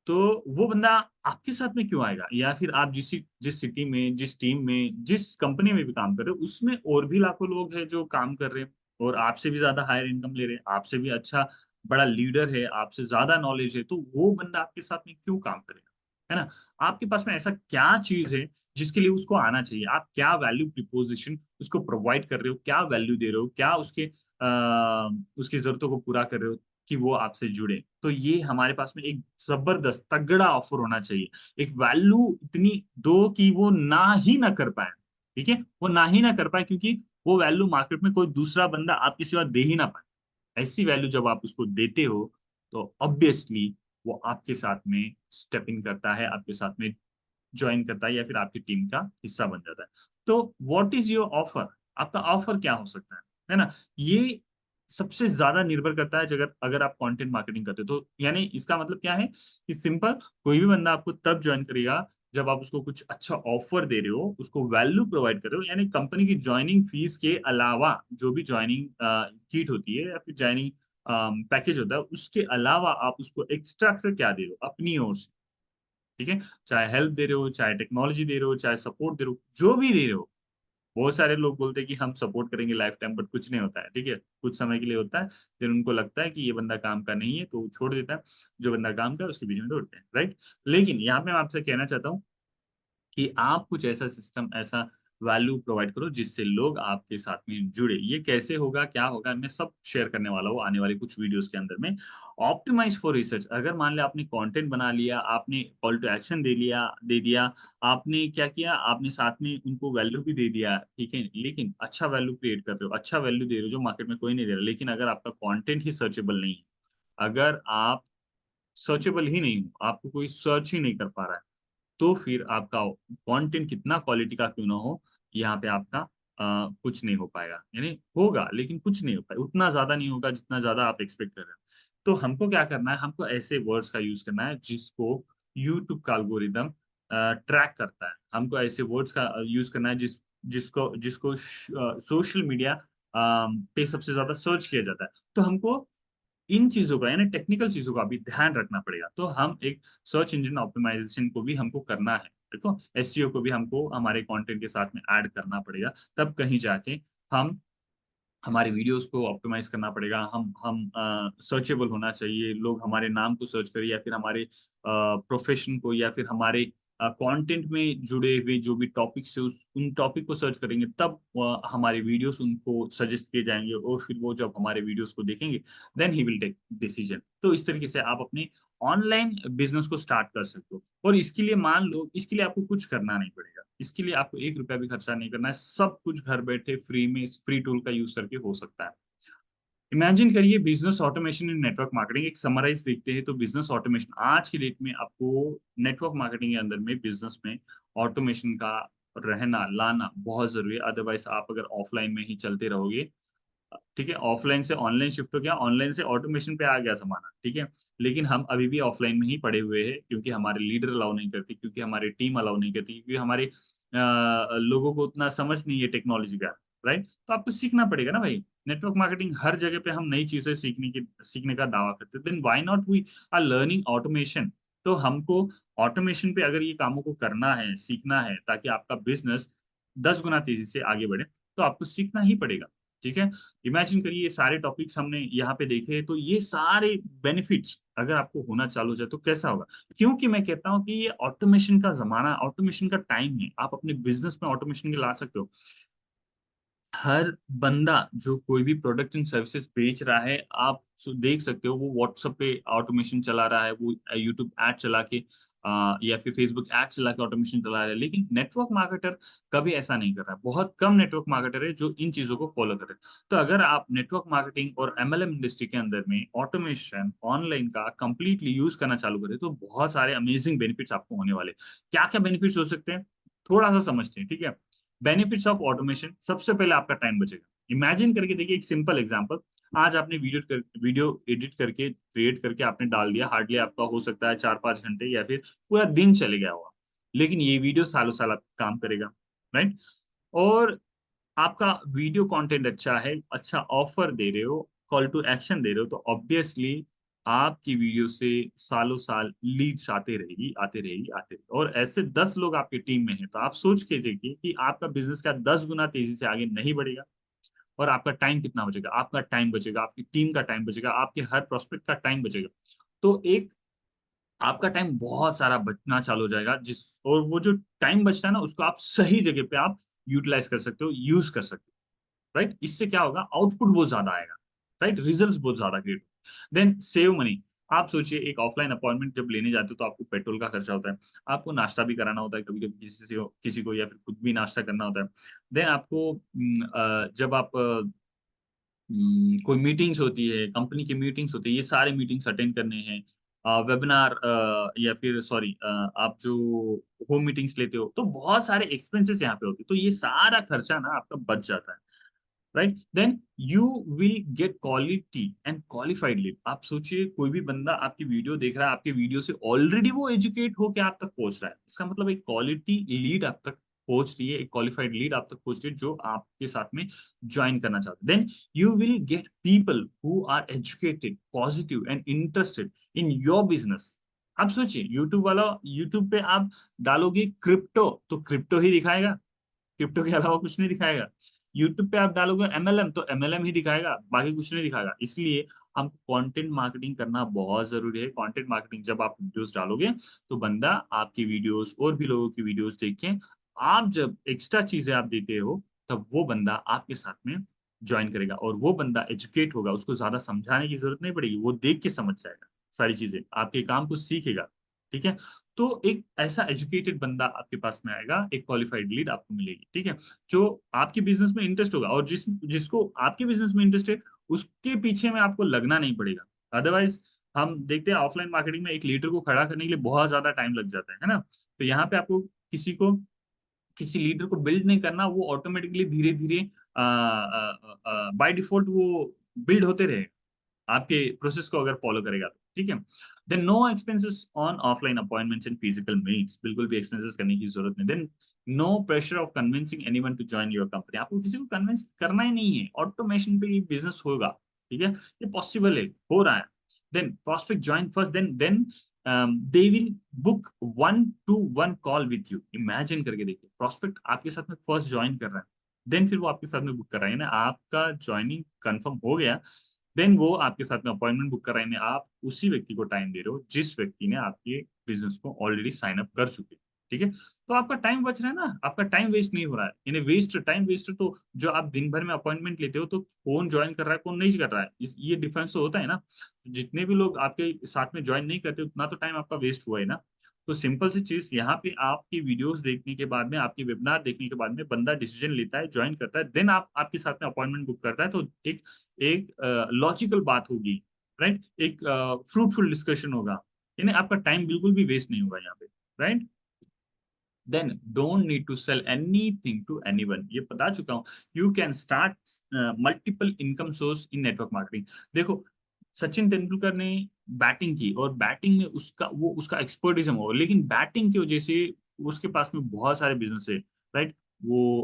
तो वो बंदा आपके साथ में क्यों आएगा? या फिर आप जिस सिटी में, जिस टीम में, जिस कंपनी में भी काम कर रहे हो, उसमें और भी लाखों लोग हैं जो काम कर रहे हैं और आपसे भी ज़्यादा हायर इनकम ले रहे हैं, आपसे भी अच्छा बड़ा लीडर है, आपसे ज़्यादा नॉलेज है, तो वो बंदा आपके साथ में क्यों काम करेगा? है ना? आपके पास में ऐसा क्या चीज़ है जिसके लिए उसको आना चाहिए? आप क्या वैल्यू प्रोपोज़िशन उसको प्रोवाइड कर रहे हो? क्या वैल्यू दे रहे हो? क्या उसकी ज़रूरतों को पूरा कर रहे हो? कि वो आपसे जुड़े। तो ये हमारे पास में एक ज़बरदस्त तगड़ा ऑफ़र होना चाहिए। एक वैल्यू इतनी दो कि वो ना ही ना कर पाएँ, ठीक है? वो ना ही ना कर पाएँ क्योंकि वो वैल्यू मार्केट में कोई दूसरा बंदा आपके सिवा दे ही ना पाए। ऐसी वैल्यू जब आप उसको देते हो, तो ऑब्वियसली वो आपके साथ में स्टेप इन करता है, आपके साथ में जॉइन करता है या फिर आपकी टीम का हिस्सा बन जाता है। तो व्हाट इज़ योर ऑफर? आपका ऑफर क्या हो सकता है ना? ये सबसे ज़्यादा निर्भर करता है अगर अगर आप कंटेंट मार्केटिंग करते हो तो यानी इसका मतलब क्या है कि सिंपल कोई भी बंदा आपको तब जॉइन करेगा जब आप उसको कुछ अच्छा ऑफर दे रहे हो, उसको वैल्यू प्रोवाइड कर रहे हो यानी कंपनी की जॉइनिंग फीस के अलावा जो भी जॉइनिंग किट होती है या फिर जॉइनिंग पैकेज होता है, उसके अलावा आप उसको एक्स्ट्रा से क्या दे रहे हो अपनी ओर से। ठीक है? चाहे हेल्प दे रहे हो, चाहे टेक्नोलॉजी दे रहे हो, चाहे सपोर्ट दे रहे हो, जो भी दे रहे हो। बहुत सारे लोग बोलते हैं कि हम सपोर्ट करेंगे लाइफ टाइम बट कुछ नहीं होता है, ठीक है? कुछ समय के लिए होता है, फिर उनको लगता है कि ये बंदा काम का नहीं है तो वो छोड़ देता है। जो बंदा काम का है उसके बीच में दौड़ते हैं, राइट? लेकिन यहाँ पे मैं आपसे कहना चाहता हूँ कि आप कुछ ऐसा सिस्टम, ऐसा वैल्यू प्रोवाइड करो जिससे लोग आपके साथ में जुड़े। ये कैसे होगा, क्या होगा, मैं सब शेयर करने वाला हूँ आने वाली कुछ वीडियोज़ के अंदर में। ऑप्टिमाइज़ फॉर रिसर्च अगर मान लिया आपने कंटेंट बना लिया, आपने कॉल टू एक्शन दे दिया, आपने क्या किया, आपने साथ में उनको वैल्यू भी दे दिया, ठीक है? लेकिन अच्छा वैल्यू क्रिएट कर रहे हो, अच्छा वैल्यू दे रहे हो जो मार्केट में कोई नहीं दे रहा। लेकिन अगर आपका कंटेंट ही सर्चेबल नहीं है, अगर आप सर्चेबल ही नहीं हो, आपको कोई सर्च ही नहीं कर पा रहा है, तो फिर आपका कंटेंट कितना क्वालिटी का क्यों ना हो, यहाँ पे आपका कुछ नहीं हो पाएगा। यानी होगा, लेकिन कुछ नहीं हो पाएगा। उतना ज़्यादा नहीं होगा जितना ज़्यादा आप एक्सपेक्ट कर रहे हो। तो हमको क्या करना है, हमको ऐसे वर्ड्स का यूज़ करना है जिसको यूट्यूब का एल्गोरिदम ट्रैक करता है। हमको ऐसे वर्ड्स का यूज़ करना है जिसको जिसको सोशल मीडिया पे सबसे ज़्यादा सर्च किया जाता है। तो हमको इन चीज़ों का यानी टेक्निकल चीज़ों का भी ध्यान रखना पड़ेगा। तो हम एक सर्च इंजन ऑप्टिमाइज़ेशन को भी हमको करना है, देखो एसईओ को भी हमको हमारे कंटेंट के साथ में ऐड करना पड़ेगा। तब कहीं जाके हम हमारी वीडियोज़ को ऑप्टिमाइज़ करना पड़ेगा। हम सर्चेबल होना चाहिए, लोग हमारे नाम को सर्च करें या फिर हमारे प्रोफ़ेशन को या फिर हमारे कंटेंट में जुड़े हुए जो भी टॉपिक्स हैं उस उन टॉपिक को सर्च करेंगे तब हमारे वीडियोज़ उनको सजेस्ट किए जाएँगे और फिर वो जब हमारे वीडियोज़ को देखेंगे, then he will take decision. तो इस तरीके से आप अपने ऑनलाइन बिज़नेस को स्टार्ट कर सकते हो और इसके लिए मान लो इसके लिए आपको कुछ करना नहीं पड़ेगा। इसके लिए आपको ₹1 भी खर्चा नहीं करना है, सब कुछ घर बैठे फ्री में इस फ्री टूल का यूज़ करके हो सकता है। इमेजिन करिए बिज़नेस ऑटोमेशन इन नेटवर्क मार्केटिंग एक समराइज़ देखते हैं तो बिज़नेस ऑटोमेशन आज की डेट में आपको नेटवर्क मार्केटिंग के अंदर में बिज़नेस में ऑटोमेशन का रहना, लाना बहुत ज़रूरी है। अदरवाइज़ आप अगर ऑफ़लाइन में ही चलते रहोगे ठीक है, ऑफ़लाइन से ऑनलाइन शिफ्ट हो गया, ऑनलाइन से ऑटोमेशन पे आ गया ज़माना, ठीक है? लेकिन हम अभी भी ऑफ़लाइन में ही पड़े हुए हैं क्योंकि हमारे लीडर अलाउ नहीं करती, क्योंकि हमारी टीम अलाउ नहीं करती, क्योंकि हमारे लोगों को उतना समझ नहीं है टेक्नोलॉजी का, राइट? तो आपको सीखना पड़ेगा ना भाई। नेटवर्क मार्केटिंग हर जगह पे हम नई चीज़ें सीखने का दावा करते हैं, then why not we are learning automation. तो हमको ऑटोमेशन पे अगर ये कामों को करना है, सीखना है ताकि आपका बिज़नेस 10 गुना तेज़ी से आगे बढ़े, तो आपको सीखना ही पड़ेगा, ठीक है? इमेजिन करिए ये सारे टॉपिक्स हमने यहाँ पे देखे तो ये सारे बेनिफिट्स अगर आपको होना चालू हो जाए तो कैसा होगा? क्योंकि मैं कहता हूँ कि ये ऑटोमेशन का ज़माना ऑटोमेशन का टाइम है। आप अपने बिज़नेस में ऑटोमेशन ला सकते हो। हर बंदा जो कोई भी प्रोडक्ट एंड सर्विसेज बेच रहा है, आप देख सकते हो वो व्हाट्सएप पे ऑटोमेशन चला रहा है, वो यूट्यूब ऐड चला के या फिर फेसबुक ऐड चला के ऑटोमेशन चला रहा है। लेकिन नेटवर्क मार्केटर कभी ऐसा नहीं कर रहा है। बहुत कम नेटवर्क मार्केटर है जो इन चीजों को फॉलो कर रहे हैं। तो अगर आप नेटवर्क मार्केटिंग और एमएलएम इंडस्ट्री के अंदर में ऑटोमेशन ऑनलाइन का कंप्लीटली यूज करना चालू करें, तो बहुत सारे अमेजिंग बेनिफिट्स आपको होने वाले। क्या क्या बेनिफिट्स हो सकते हैं, थोड़ा सा समझते हैं, ठीक है। बेनिफिट्स ऑफ ऑटोमेशन, सबसे पहले आपका टाइम बचेगा। इमेजिन करके देखिए, एक सिंपल एग्जांपल। आज आपने वीडियो एडिट करके क्रिएट करके आपने डाल दिया, हार्डली आपका हो सकता है 4-5 घंटे या फिर पूरा दिन चले गया होगा। लेकिन ये वीडियो सालों साल आपका काम करेगा, राइट? और आपका वीडियो कंटेंट अच्छा है, अच्छा ऑफर दे रहे हो, कॉल टू एक्शन दे रहे हो, तो ऑब्वियसली आपकी वीडियो से सालों साल लीड्स आते रहेगी, आते रहेगी, आते रहेगी। और ऐसे 10 लोग आपकी टीम में हैं, तो आप सोच के देखिए कि आपका बिज़नेस क्या 10 गुना तेज़ी से आगे नहीं बढ़ेगा? और आपका टाइम कितना बचेगा? आपका टाइम बचेगा, आपकी टीम का टाइम बचेगा, आपके हर प्रोस्पेक्ट का टाइम बचेगा। तो एक आपका टाइम बहुत सारा बचना चालू हो जाएगा, और वो जो टाइम बचता है ना, उसको आप सही जगह पे आप यूटिलाइज़ कर सकते हो, यूज़ कर सकते हो। राइट? इससे क्या होगा, आउटपुट बहुत ज़्यादा आएगा, राइट? रिजल्ट्स बहुत ज़्यादा क्रिएट। Then save money. आप सोचिए, एक ऑफलाइन अपॉइंटमेंट जब लेने जाते हो तो आपको पेट्रोल का खर्चा होता है, आपको नाश्ता भी कराना होता है कभी-कभी किसी को या फिर खुद भी नाश्ता करना होता है। देन आपको जब आप कोई मीटिंग्स होती है, कंपनी की मीटिंग्स होती है, ये सारे मीटिंग्स अटेंड करने हैं। वेबिनार या फिर सॉरी आप जो होम मीटिंग्स लेते हो, तो बहुत सारे एक्सपेंसेस यहाँ पे होते हैं। तो ये सारा खर्चा ना आपका बच जाता है। Right? Then you will get quality and qualified lead. आप सोचिए, कोई भी बंदा आपकी वीडियो देख रहा है, आपके वीडियो से ऑलरेडी वो एजुकेट होके आप तक पहुंच रहा है। इसका मतलब एक क्वालिटी लीड आप तक पहुंच रही है, एक क्वालिफाइड लीड आप तक पहुंच रही है जो आपके साथ में ज्वाइन करना चाहते हैं। Then you will get people who are educated, positive and interested in your business. आप सोचिए, यूट्यूब पे आप डालोगे क्रिप्टो, तो क्रिप्टो ही दिखाएगा, क्रिप्टो के अलावा कुछ नहीं दिखाएगा। यूट्यूब पे आप डालोगे एमएलएम, तो एमएलएम ही दिखाएगा, बाकी कुछ नहीं दिखाएगा। इसलिए हमको कंटेंट मार्केटिंग करना बहुत ज़रूरी है। कंटेंट मार्केटिंग जब आप वीडियोज़ डालोगे, तो बंदा आपकी वीडियोज़ और भी लोगों की वीडियोज़ देख के, आप जब एक्स्ट्रा चीज़ें आप देते हो, तब वो बंदा आपके साथ में जॉइन करेगा और वो बंदा एजुकेट होगा, उसको ज़्यादा समझाने की ज़रूरत नहीं पड़ेगी, वो देख के समझ जाएगा सारी चीज़ें, आपके काम को सीखेगा, ठीक है? तो एक ऐसा एजुकेटेड बंदा आपके पास में आएगा, एक क्वालिफाइड लीड आपको मिलेगी, ठीक है? जो आपके बिज़नेस में इंटरेस्ट होगा, और जिसको आपके बिज़नेस में इंटरेस्ट है, उसके पीछे में आपको लगना नहीं पड़ेगा। अदरवाइज़ हम देखते हैं ऑफलाइन मार्केटिंग में एक लीडर को खड़ा करने के लिए बहुत ज़्यादा टाइम लग जाता है ना? तो यहाँ पे आपको किसी लीडर को बिल्ड नहीं करना, वो ऑटोमैटिकली धीरे-धीरे बाय डिफ़ॉल्ट वो बिल्ड होते रहेगा। आपके प्रोसेस को अगर फॉलो करेगा तो, ठीक है? Then no expenses on offline appointments and physical meets, बिल्कुल भी एक्सपेंसेस करने की ज़रूरत नहीं। Then no pressure of convincing anyone to join your company. आपको किसी को कन्विंस करना ही नहीं है, ऑटोमेशन पे ये बिज़नेस होगा, ठीक है? ये पॉसिबल है, हो रहा है। Then prospect join first, then they will book 1 to 1 call with you. Imagine करके देखिए, प्रॉस्पेक्ट आपके साथ में फर्स्ट जॉइन कर रहा है, देन फिर वो आपके साथ में बुक कर रहा है ना, आपका जॉइनिंग कन्फर्म हो गया, देन वो आपके साथ में अपॉइंटमेंट बुक कराने, आप उसी व्यक्ति को टाइम दे रहे हो, जिस व्यक्ति ने आपके बिज़नेस को ऑलरेडी साइन अप कर चुके हैं, ठीक है? तो आपका टाइम बच रहा है ना, आपका टाइम वेस्ट नहीं हो रहा है। यानी टाइम वेस्ट तो जो आप दिन भर में अपॉइंटमेंट लेते हो, तो कौन जॉइन कर रहा है, कौन नहीं कर रहा है, ये डिफरेंस तो होता है ना। जितने भी लोग आपके साथ में जॉइन नहीं करते, उतना तो टाइम आपका वेस्ट हुआ है ना। तो सिंपल सी चीज़, यहाँ पे आपकी वीडियोज़ देखने के बाद में, आपके वेबिनार देखने के बाद में बंदा डिसीजन लेता है, जॉइन करता है, देन आप आपके साथ में अपॉइंटमेंट बुक करता है, तो एक एक लॉजिकल बात होगी, राइट? एक फ्रूटफुल डिस्कशन होगा, यानी आपका टाइम बिल्कुल भी वेस्ट नहीं होगा यहाँ पे, right? Then don't need to sell anything to anyone, ये बता चुका हूँ। You can start multiple income source in network marketing. देखो, सचिन तेंदुलकर ने बैटिंग की और बैटिंग में उसका एक्सपर्टिज्म हो, लेकिन बैटिंग की वजह से उसके पास में बहुत सारे बिज़नेस है, राइट? वो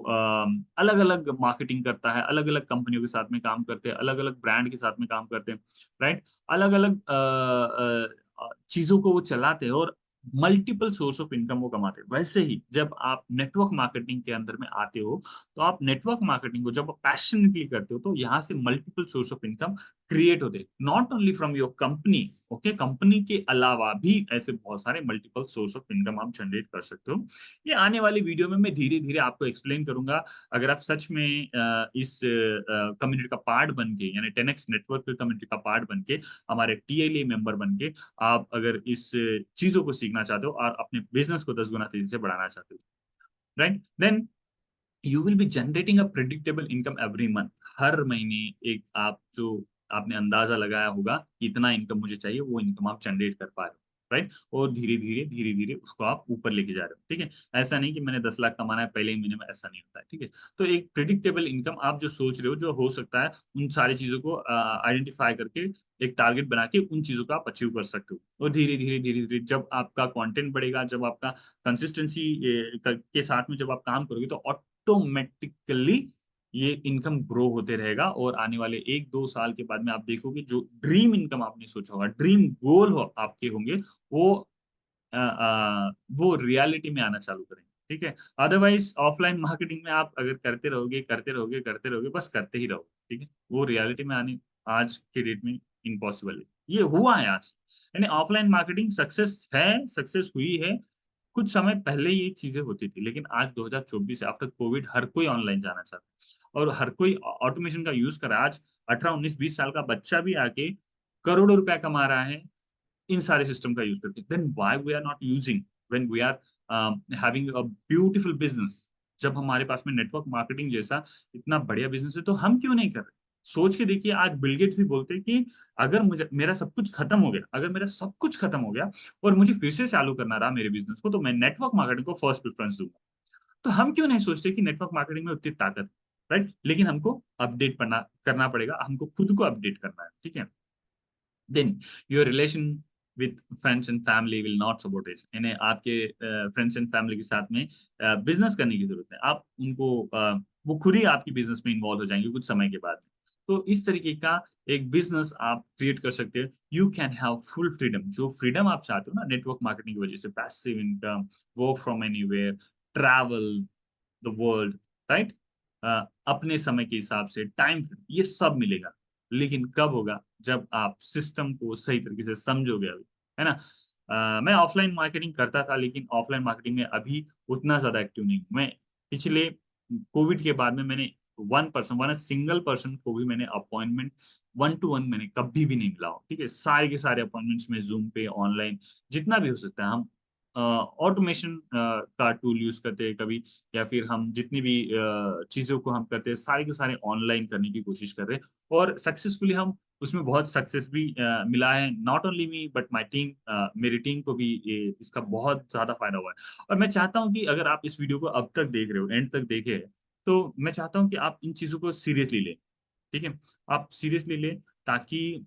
अलग-अलग मार्केटिंग करता है, अलग-अलग कंपनियों के साथ में काम करते हैं, अलग-अलग ब्रांड के साथ में काम करते हैं, राइट? अलग-अलग चीज़ों को वो चलाते हैं और मल्टीपल सोर्स ऑफ इनकम वो कमाते हैं। वैसे ही जब आप नेटवर्क मार्केटिंग के अंदर में आते हो, तो आप नेटवर्क मार्केटिंग को जब पैशनेटली करते हो, तो यहाँ से multiple source of income create होते, not only from your company. Okay, company के अलावा भी ऐसे बहुत सारे मल्टीपल सोर्स ऑफ इनकम आप जनरेट कर सकते हो। ये आने वाली वीडियो में मैं धीरे धीरे आपको एक्सप्लेन करूंगा। अगर आप सच में इस कम्युनिटी का पार्ट बन के, यानी 10x नेटवर्क कम्युनिटी का पार्ट बन के, हमारे टीएलए मेंबर बन के, आप अगर इस चीजों को सीखना चाहते हो और अपने बिजनेस को 10 गुना तेजी से बढ़ाना चाहते हो, right, then you will be generating a predictable income every month. हर महीने एक आप जो आपने अंदाजा लगाया होगा कि इतना इनकम मुझे चाहिए, वो इनकम आप जनरेट कर पा रहे हो, राइट? और धीरे धीरे उसको आप ऊपर लेके जा रहे हो, ठीक है? ऐसा नहीं कि मैंने 10 लाख कमाना है पहले ही महीने में, ऐसा नहीं होता है, ठीक है? तो एक प्रिडिक्टेबल इनकम आप जो सोच रहे हो, जो हो सकता है, उन सारी चीजों को आइडेंटिफाई करके एक टारगेट बना के उन चीजों को आप अचीव कर सकते हो। और धीरे धीरे जब आपका कंटेंट बढ़ेगा, जब आपका कंसिस्टेंसी के साथ में जब आप काम करोगे, तो ऑटोमेटिकली ये इनकम ग्रो होते रहेगा। और आने वाले 1-2 साल के बाद में आप देखोगे, जो ड्रीम इनकम आपने सोचा होगा, ड्रीम गोल हो आपके होंगे, वो वो रियलिटी में आना चालू करेंगे, ठीक है? अदरवाइज़ ऑफलाइन मार्केटिंग में आप अगर करते रहोगे, बस करते ही रहोगे, ठीक है? वो रियलिटी में आने आज के डेट में इम्पॉसिबल है। ये हुआ है आज। यानी ऑफलाइन मार्केटिंग सक्सेस है, सक्सेस हुई है। कुछ समय पहले ये चीज़ें होती थी, लेकिन आज 2024 आफ्टर कोविड हर कोई ऑनलाइन जाना चाहता है और हर कोई ऑटोमेशन का यूज़ कर रहा है। आज 18, 19, 20 साल का बच्चा भी आके करोड़ों रुपए कमा रहा है इन सारे सिस्टम का यूज़ करके। Then why we are not using when we are having a beautiful business. जब हमारे पास में नेटवर्क मार्केटिंग जैसा इतना बढ़िया बिज़नेस है, तो हम क्यों नहीं कर रहे? सोच के देखिए, आज बिल गेट्स भी बोलते हैं कि अगर मुझे मेरा सब कुछ खत्म हो गया, अगर मेरा सब कुछ खत्म हो गया और मुझे फिर से चालू करना रहा मेरे बिज़नेस को, तो मैं नेटवर्क मार्केटिंग को फर्स्ट प्रेफ़रेंस दूँगा। तो हम क्यों नहीं सोचते कि नेटवर्क मार्केटिंग में उतनी ताकत है, राइट? लेकिन हमको अपडेट पड़ना करना पड़ेगा, हमको खुद को अपडेट करना है, ठीक है? Then your relation with friends and family will not support it। यानी आपके फ्रेंड्स एंड फैमिली के साथ में बिज़नेस करने की ज़रूरत है। आप उनको वो खुद ही आपकी बिज़नेस में इन्वॉल्व हो जाएँगे कुछ समय के बाद में। तो इस तरीके का एक बिज़नेस आप क्रिएट कर सकते हो। You can have full freedom. जो फ्रीडम आप चाहते हो ना नेटवर्क मार्केटिंग की वज़ह से, passive income, work from anywhere, travel the world, right? अपने समय के हिसाब से टाइम, ये सब मिलेगा। लेकिन कब होगा? जब आप सिस्टम को सही तरीके से समझोगे अभी, है ना? मैं ऑफलाइन मार्केटिंग करता था, लेकिन ऑफलाइन मार्केटिंग में अभी उतना ज़्यादा एक्टिव नहीं हूँ। मैं पिछले कोविड के बाद में मैंने वन सिंगल पर्सन को भी मैंने अपॉइंटमेंट वन टू वन मैंने कभी भी नहीं मिला हूँ, ठीक है? सारे के सारे अपॉइंटमेंट्स में ज़ूम पे, ऑनलाइन, जितना भी हो सकता है हम ऑटोमेशन का टूल यूज़ करते हैं कभी, या फिर हम जितनी भी चीज़ों को हम करते हैं, सारे के सारे ऑनलाइन करने की कोशिश कर रहे हैं और सक्सेसफुली हम उसमें बहुत सक्सेस भी मिला है। Not only me but my team, मेरी टीम को भी ये इसका बहुत ज़्यादा फ़ायदा हुआ है। और मैं चाहता हूँ कि अगर आप इस वीडियो को अब तक देख रहे हो, एंड तक देखे हैं, तो मैं चाहता हूँ कि आप इन चीज़ों को सीरियसली लें, ठीक है? आप सीरियसली लें, ताकि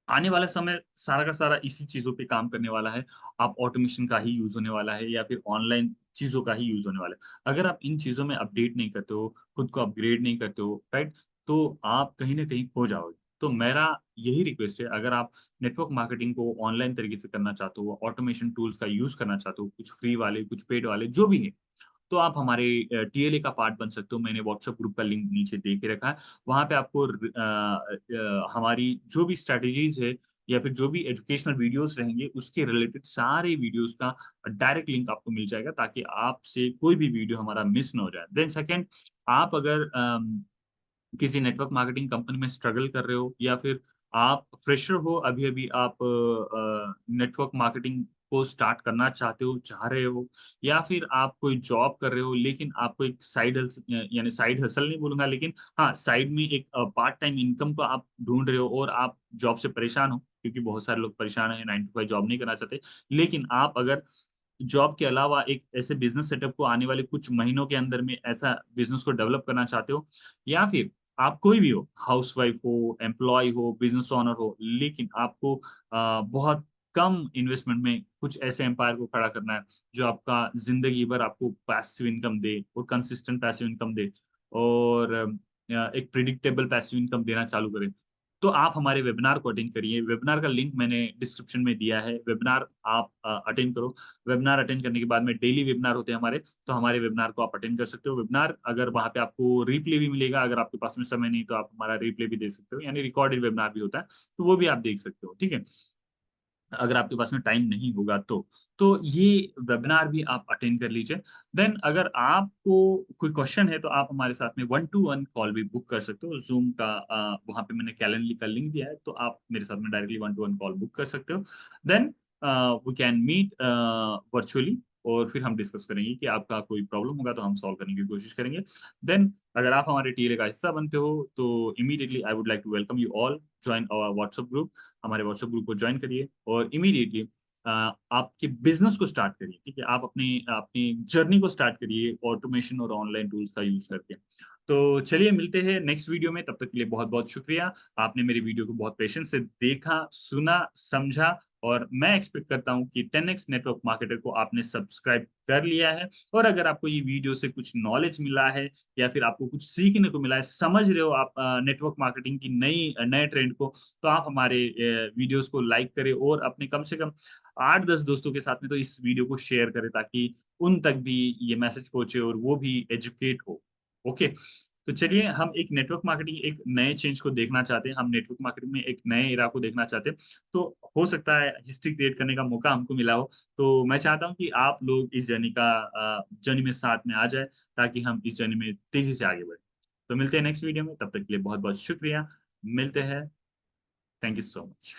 आने वाला समय सारा का सारा इसी चीज़ों पे काम करने वाला है। आप ऑटोमेशन का ही यूज़ होने वाला है या फिर ऑनलाइन चीज़ों का ही यूज़ होने वाला है। अगर आप इन चीज़ों में अपडेट नहीं करते हो, खुद को अपग्रेड नहीं करते हो, राइट? तो आप कहीं न कहीं खो जाओगे। तो मेरा यही रिक्वेस्ट है, अगर आप नेटवर्क मार्केटिंग को ऑनलाइन तरीके से करना चाहते हो, ऑटोमेशन टूल्स का यूज़ करना चाहते हो, कुछ फ्री वाले, कुछ पेड वाले, जो भी है, तो आप हमारे टीएलए का पार्ट बन सकते हो। मैंने व्हाट्सएप ग्रुप का लिंक नीचे दे के रखा है। वहाँ पे आपको हमारी जो भी स्ट्रैटेजीज़ है या फिर जो भी एजुकेशनल वीडियोज़ रहेंगे, उसके रिलेटेड सारे वीडियोज़ का डायरेक्ट लिंक आपको मिल जाएगा, ताकि आपसे कोई भी वीडियो हमारा मिस ना हो जाए। देन सेकंड, आप अगर किसी नेटवर्क मार्केटिंग कंपनी में स्ट्रगल कर रहे हो या फिर आप फ्रेशर हो, अभी-अभी आप नेटवर्क मार्केटिंग को स्टार्ट करना चाहते हो, चाह रहे हो, या फिर आप कोई जॉब कर रहे हो, लेकिन आपको एक यानी साइड हसल नहीं बोलूँगा, लेकिन हाँ, साइड में एक पार्ट टाइम इनकम को आप ढूँढ रहे हो और आप जॉब से परेशान हो, क्योंकि बहुत सारे लोग परेशान हैं, 9 टू 5 जॉब नहीं करना चाहते। लेकिन आप अगर जॉब के अलावा एक ऐसे बिज़नेस सेटअप को आने वाले कुछ महीनों के अंदर में ऐसा बिज़नेस को डेवलप करना चाहते हो, या फिर आप कोई भी हो, हाउसवाइफ हो, एम्प्लॉयी हो, बिज़नेस ओनर हो, लेकिन आपको बहुत कम इन्वेस्टमेंट में कुछ ऐसे एम्पायर को खड़ा करना है, जो आपका ज़िंदगी भर आपको पैसिव इनकम दे और कंसिस्टेंट पैसिव इनकम दे और एक प्रेडिक्टेबल पैसिव इनकम देना चालू करे। तो आप हमारे वेबिनार को अटेंड करिए। वेबिनार का लिंक मैंने डिस्क्रिप्शन में दिया है। वेबिनार आप अटेंड करो। वेबिनार अटेंड करने के बाद में डेली वेबिनार होते हैं हमारे, तो हमारे वेबिनार को आप अटेंड कर सकते हो। वेबिनार अगर वहाँ पे आपको रिप्ले भी मिलेगा, अगर आपके पास में समय नहीं तो आप हमारा रिप्ले भी दे सकते हो, यानी रिकॉर्डेड वेबिनार भी होता है, तो वो भी आप देख सकते हो, ठीक है? अगर आपके पास में टाइम नहीं होगा तो। तो ये वेबिनार भी आप अटेंड कर लीजिए। देन अगर आपको कोई क्वेश्चन है तो आप हमारे साथ में 1 टू 1 कॉल भी बुक कर सकते हो। ज़ूम का वहाँ पे मैंने कैलेंडली का लिंक दिया है, तो आप मेरे साथ में डायरेक्टली 1 टू 1 कॉल बुक कर सकते हो। Then we can meet virtually और फिर हम डिस्कस करेंगे कि आपका कोई प्रॉब्लम होगा तो हम सॉल्व करने की कोशिश करेंगे। देन अगर आप हमारे टीएलए का हिस्सा बनते हो तो immediately I would like to welcome you all join our WhatsApp group. हमारे व्हाट्सएप ग्रुप को जॉइन करिए और इमीडिएटली आपके बिज़नेस को स्टार्ट करिए, ठीक है? आप अपनी अपनी जर्नी को स्टार्ट करिए ऑटोमेशन और ऑनलाइन टूल्स का यूज़ करके। तो चलिए मिलते हैं नेक्स्ट वीडियो में, तब तक के लिए बहुत-बहुत शुक्रिया। आपने मेरी वीडियो को बहुत पेशेंस से देखा, सुना, समझा और मैं एक्सपेक्ट करता हूँ कि 10x नेटवर्क मार्केटर को आपने सब्सक्राइब कर लिया है और अगर आपको ये वीडियो से कुछ नॉलेज मिला है या फिर आपको कुछ सीखने को मिला है, समझ रहे हो आप नेटवर्क मार्केटिंग की नए ट्रेंड को, तो आप हमारे वीडियोज़ को लाइक करें और अपने कम से कम 8-10 दोस्तों के साथ में तो इस वीडियो को शेयर करें ताकि उन तक भी ये मैसेज पहुँचे और वो भी एजुकेट हो। ओके? तो चलिए हम एक नेटवर्क मार्केटिंग एक नए चेंज को देखना चाहते हैं, हम नेटवर्क मार्केटिंग में एक नए एरा को देखना चाहते हैं। तो हो सकता है हिस्ट्री क्रिएट करने का मौका हमको मिला हो, तो मैं चाहता हूँ कि आप लोग इस जर्नी में साथ में आ जाएँ ताकि हम इस जर्नी में तेज़ी से आगे बढ़ें। तो मिलते हैं नेक्स्ट वीडियो में, तब तक के लिए बहुत-बहुत शुक्रिया। मिलते हैं। Thank you so much.